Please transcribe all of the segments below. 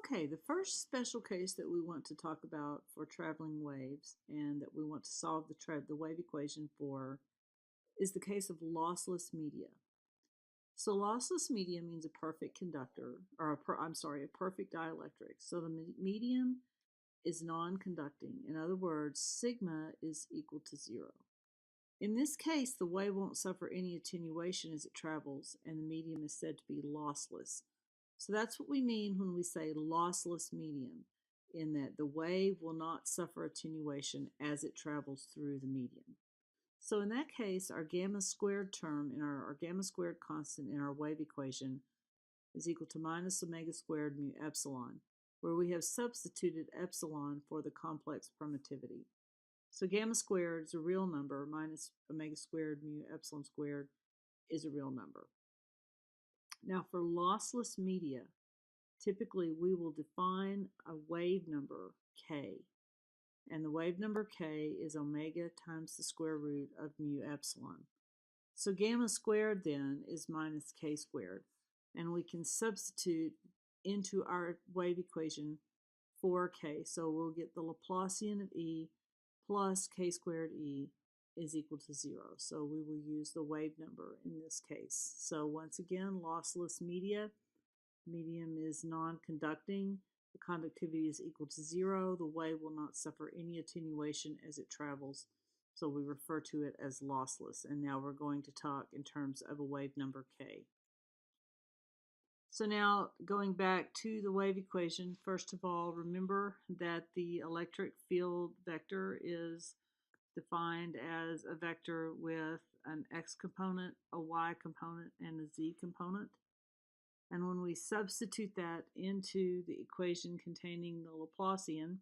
Okay, the first special case that we want to talk about for traveling waves and that we want to solve the wave equation for is the case of lossless media. So lossless media means a perfect conductor, or a perfect dielectric. So the medium is non-conducting. In other words, sigma is equal to 0. In this case, the wave won't suffer any attenuation as it travels, and the medium is said to be lossless. So that's what we mean when we say lossless medium, in that the wave will not suffer attenuation as it travels through the medium. So in that case, our gamma squared term in our gamma squared constant in our wave equation is equal to minus omega squared mu epsilon, where we have substituted epsilon for the complex permittivity. So gamma squared is a real number, minus omega squared mu epsilon squared is a real number. Now for lossless media, typically we will define a wave number k, and the wave number k is omega times the square root of mu epsilon. So gamma squared then is minus k squared, and we can substitute into our wave equation for k. So we'll get the Laplacian of E plus k squared E is equal to 0. So we will use the wave number in this case. So once again, lossless medium is non-conducting. The conductivity is equal to 0. The wave will not suffer any attenuation as it travels. So we refer to it as lossless. And now we're going to talk in terms of a wave number k. So now going back to the wave equation, first of all, remember that the electric field vector is defined as a vector with an x component, a y component, and a z component. And when we substitute that into the equation containing the Laplacian,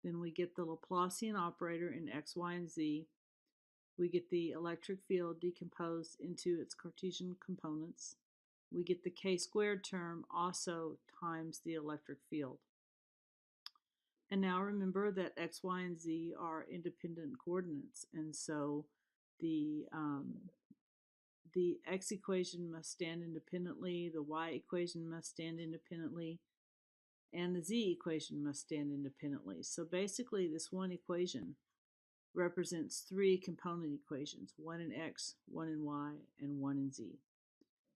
then we get the Laplacian operator in x, y, and z. We get the electric field decomposed into its Cartesian components. We get the k squared term also times the electric field. And now remember that x, y, and z are independent coordinates, and so the x equation must stand independently, the y equation must stand independently, and the z equation must stand independently. So basically this one equation represents 3 component equations, one in x, one in y, and one in z.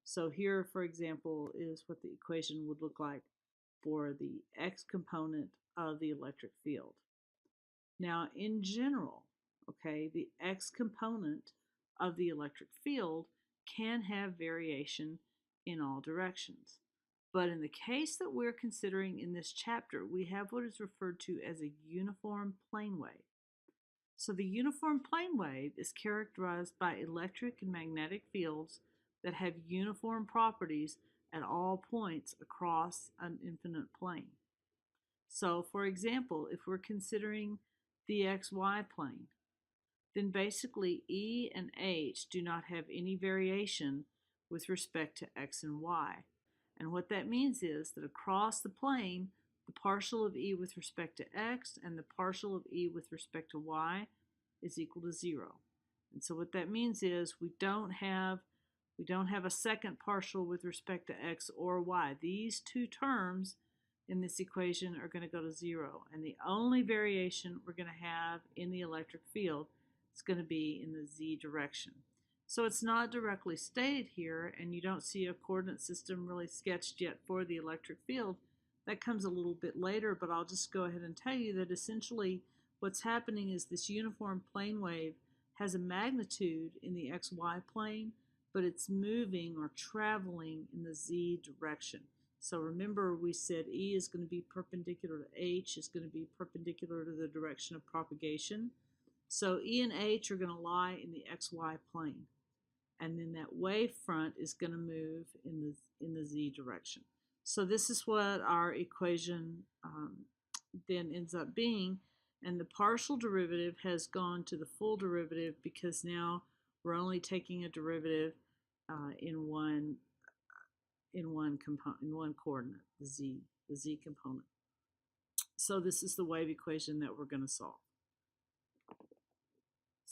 So here, for example, is what the equation would look like for the x component of the electric field. Now, in general, okay, the x component of the electric field can have variation in all directions. But in the case that we're considering in this chapter, we have what is referred to as a uniform plane wave. So the uniform plane wave is characterized by electric and magnetic fields that have uniform properties at all points across an infinite plane. So, for example, if we're considering the xy plane, then basically E and H do not have any variation with respect to x and y. And what that means is that across the plane, the partial of E with respect to x and the partial of E with respect to y is equal to 0. And so what that means is we don't have a second partial with respect to x or y. These two terms in this equation are going to go to 0. And the only variation we're going to have in the electric field is going to be in the z direction. So it's not directly stated here, and you don't see a coordinate system really sketched yet for the electric field. That comes a little bit later, but I'll just go ahead and tell you that essentially what's happening is this uniform plane wave has a magnitude in the xy plane, but it's moving or traveling in the z direction. So remember, we said E is going to be perpendicular to H, is going to be perpendicular to the direction of propagation. So E and H are going to lie in the xy plane. And then that wave front is going to move in the z direction. So this is what our equation then ends up being. And the partial derivative has gone to the full derivative because now we're only taking a derivative in one coordinate, the z component. So this is the wave equation that we're going to solve.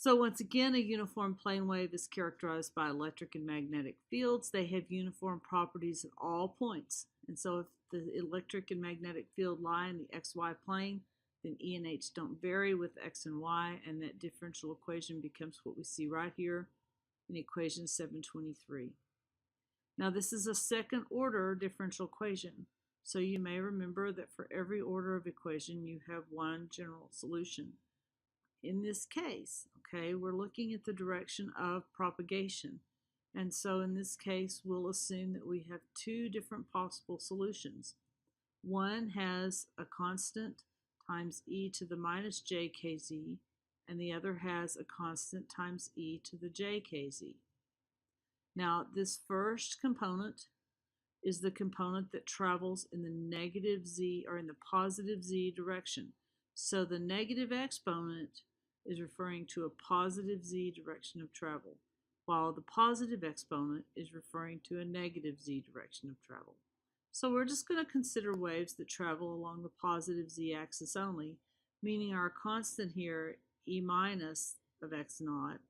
So once again, a uniform plane wave is characterized by electric and magnetic fields. They have uniform properties at all points. And so if the electric and magnetic field lie in the xy plane, then E and H don't vary with x and y, and that differential equation becomes what we see right here in equation 723. Now this is a second order differential equation. So you may remember that for every order of equation you have one general solution. In this case, okay, we're looking at the direction of propagation. And so in this case, we'll assume that we have two different possible solutions. One has a constant times e to the minus jkz, and the other has a constant times e to the jkz. Now, this first component is the component that travels in the negative z or in the positive z direction. So the negative exponent is referring to a positive z direction of travel, while the positive exponent is referring to a negative z direction of travel. So we're just going to consider waves that travel along the positive z-axis only, meaning our constant here, e minus of x naught,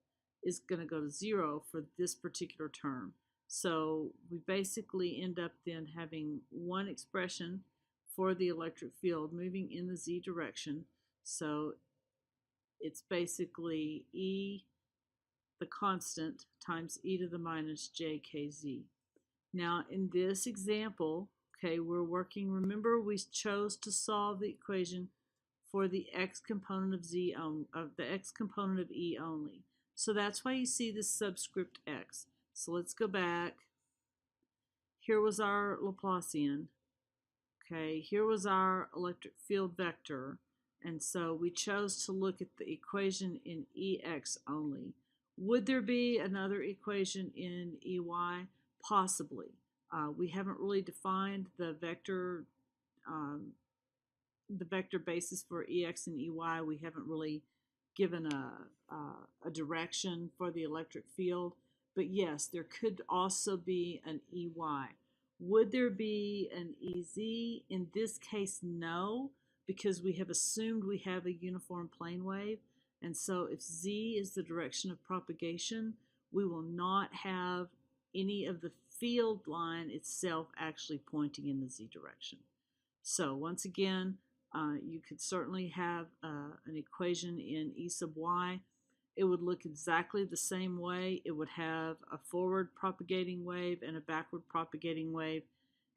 is going to go to 0 for this particular term. So we basically end up then having one expression for the electric field moving in the z direction. So it's basically E, the constant, times e to the minus jkz. Now in this example, okay, we're working, remember we chose to solve the equation for the x component of z of the x component of E only. So that's why you see this subscript x. So let's go back. Here was our Laplacian. Okay, here was our electric field vector. And so we chose to look at the equation in EX only. Would there be another equation in EY? Possibly. We haven't really defined the vector basis for EX and EY. We haven't really given a direction for the electric field. But yes, there could also be an EY. Would there be an EZ? In this case, no, because we have assumed we have a uniform plane wave. And so if Z is the direction of propagation, we will not have any of the field line itself actually pointing in the Z direction. So once again, you could certainly have an equation in E sub y. It would look exactly the same way. It would have a forward propagating wave and a backward propagating wave.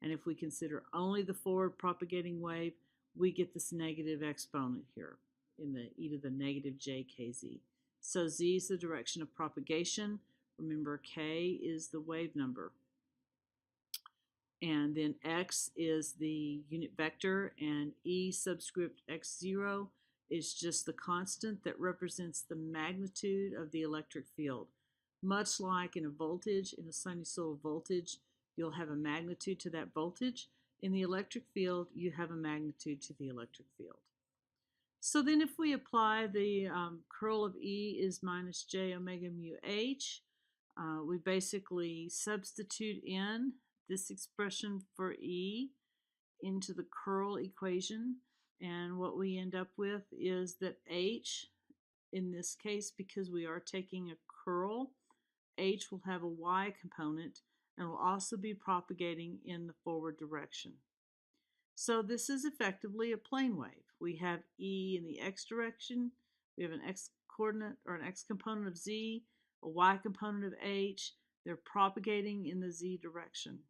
And if we consider only the forward propagating wave, we get this negative exponent here in the e to the negative jkz. So z is the direction of propagation. Remember, k is the wave number. And then x is the unit vector, and e subscript x0 is just the constant that represents the magnitude of the electric field. Much like in a voltage, in a sinusoidal voltage, you'll have a magnitude to that voltage. In the electric field, you have a magnitude to the electric field. So then if we apply the curl of E is minus j omega mu h, we basically substitute in this expression for E into the curl equation, and what we end up with is that H, in this case, because we are taking a curl, H will have a y component and will also be propagating in the forward direction. So this is effectively a plane wave. We have E in the x direction, we have an x coordinate or an x component of z, a y component of h. They're propagating in the z direction.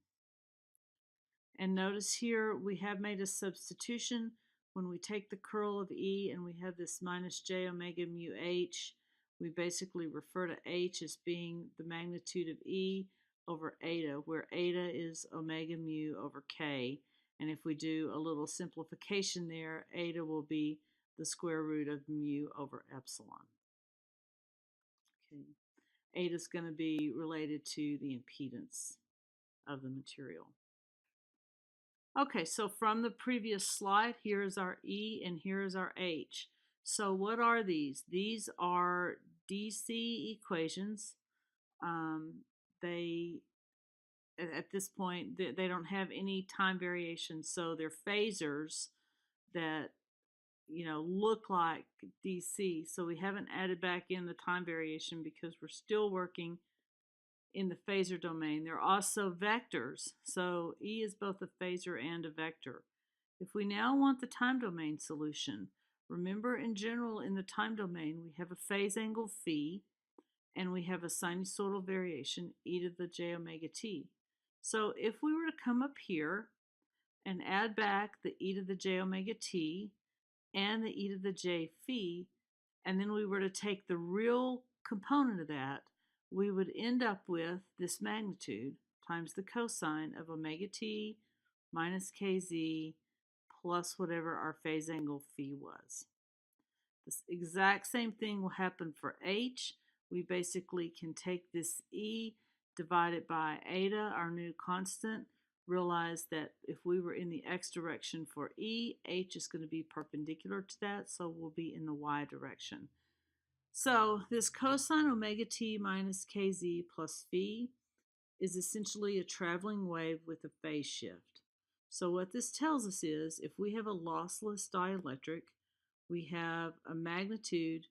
And notice here we have made a substitution. When we take the curl of E and we have this minus j omega mu h, we basically refer to h as being the magnitude of E over eta, where eta is omega mu over k. And if we do a little simplification there, eta will be the square root of mu over epsilon. Okay. Eta is going to be related to the impedance of the material. Okay, so from the previous slide, here's our E and here's our H. So what are these? These are DC equations. At this point, they don't have any time variation, so they're phasors that look like DC. So we haven't added back in the time variation because we're still working in the phasor domain. There are also vectors. So E is both a phasor and a vector. If we now want the time domain solution, remember in general in the time domain we have a phase angle phi and we have a sinusoidal variation e to the j omega t. So if we were to come up here and add back the e to the j omega t and the e to the j phi, and then we were to take the real component of that, we would end up with this magnitude times the cosine of omega t minus kz plus whatever our phase angle phi was. The exact same thing will happen for h. We basically can take this e divided by eta, our new constant, realize that if we were in the x direction for e, h is going to be perpendicular to that, so we'll be in the y direction. So this cosine omega t minus kz plus phi is essentially a traveling wave with a phase shift. So what this tells us is if we have a lossless dielectric, we have a magnitude,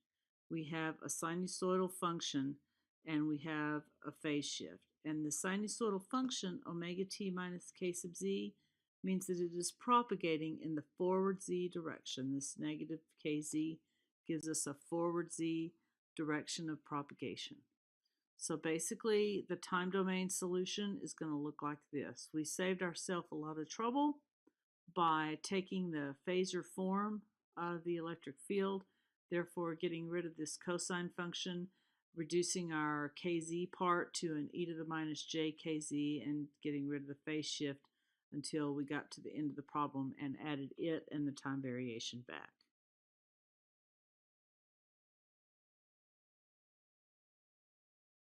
we have a sinusoidal function, and we have a phase shift. And the sinusoidal function, omega t minus k sub z, means that it is propagating in the forward z direction. This negative kz gives us a forward z direction of propagation. So basically, the time domain solution is going to look like this. We saved ourselves a lot of trouble by taking the phasor form of the electric field, therefore getting rid of this cosine function, reducing our kz part to an e to the minus j kz, and getting rid of the phase shift until we got to the end of the problem and added it and the time variation back.